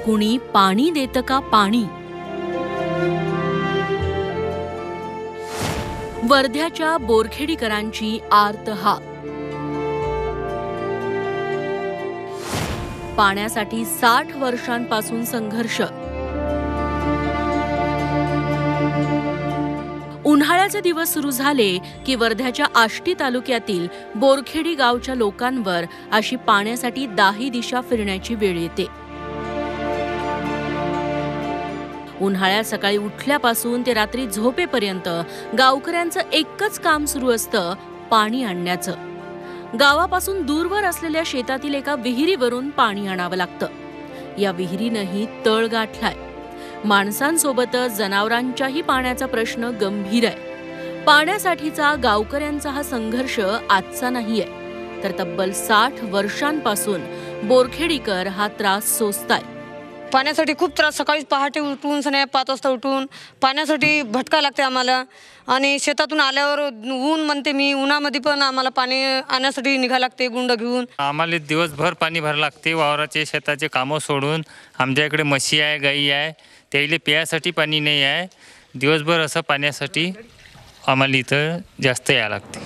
कुणी पाणी देतं का पाणी? वर्ध्याच्या बोरखेडीकरांची आर्त हाक. पाण्यासाठी 60 वर्षांपासून संघर्ष. उन्हाळ्याचे दिवस सुरू झाले की वर्ध्याच्या आष्टी तालुक्यातील बोरखेडी गावच्या लोकांवर अशी पाण्यासाठी दाही दिशा फिरण्याची वेळ येते. उन्हाळ्यात सकाळी उठल्यापासून ते रात्री झोपेपर्यंत गावकऱ्यांचं एकच काम सुरू असतं, पाणी आणण्याचं. गावापासून दूरवर असलेल्या शेतातील एका विहिरीवरून पाणी आणावं लागतं. या विहिरीनंही तळ गाठलाय. माणसांसोबतच जनावरांच्याही पाण्याचा प्रश्न गंभीर आहे. पाण्यासाठीचा गावकऱ्यांचा हा संघर्ष आजचा नाहीये, तर तब्बल 60 वर्षांपासून बोरखेडीकर हा त्रास सोसताय. पाण्यासाठी खूप त्रास. सकाळी पहाटे उठून 5 वाजता उठून पाण्यासाठी भटका लागते आम्हाला. आणि शेतातून आल्यावर ऊन म्हणते मी, उन्हामध्ये पण आम्हाला पाणी आणण्यासाठी निघा लागते गुंड घेऊन. आम्हाला दिवसभर पाणी भरावं लागते. वावराचे शेताचे कामं सोडून आमच्या इकडे म्हशी आहे, गाई आहे, त्याला प्यायसाठी पाणी नाही आहे. दिवसभर असं पाण्यासाठी आम्हाला इथं जास्त यावं लागते.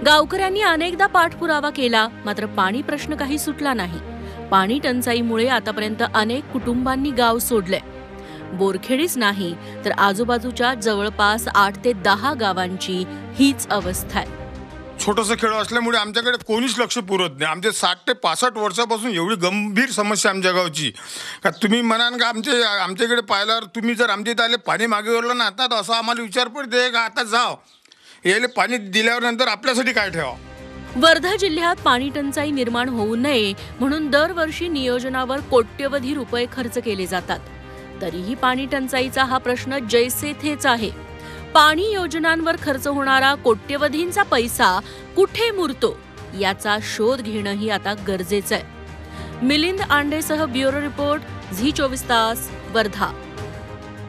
गावकऱ्यांनी अनेकदा पाठपुरावा केला, मात्र पाणी प्रश्न काही सुटला नाही. पाणी टंचाईमुळे आतापर्यंत अनेक कुटुंबांनी गाव सोडले. बोरखेडीच नाही तर आजूबाजूच्या जवळपास 8 ते 10 गावांची हीच अवस्था आहे. छोटंसं खेळ असल्यामुळे आमच्याकडे कोणीच लक्ष पुरत नाही. आमचे 60 ते 65 वर्षापासून एवढी गंभीर समस्या आमच्या गावची का तुम्ही म्हणाल का आमच्याकडे पाहिल्यावर तुम्ही जर आमच्या इथं आले पाणी मागेवरलं ना आता, तर असं आम्हाला विचार पडते का आता जाव याला पाणी दिल्यावर नंतर आपल्यासाठी काय ठेवा. वर्धा जिल्ह्यात पाणी टंचाई निर्माण होऊ नये म्हणून दरवर्षी नियोजनावर कोट्यवधी रुपये खर्च केले जातात. तरीही पाणी टंचाईचा हा प्रश्न जैसे थेच आहे. पाणी योजनांवर खर्च होणारा कोट्यवधींचा पैसा कुठे मुरतो याचा शोध घेणंही आता गरजेचं आहे. मिलिंद आंडेसह ब्युरो रिपोर्ट, झी 24 तास, वर्धा.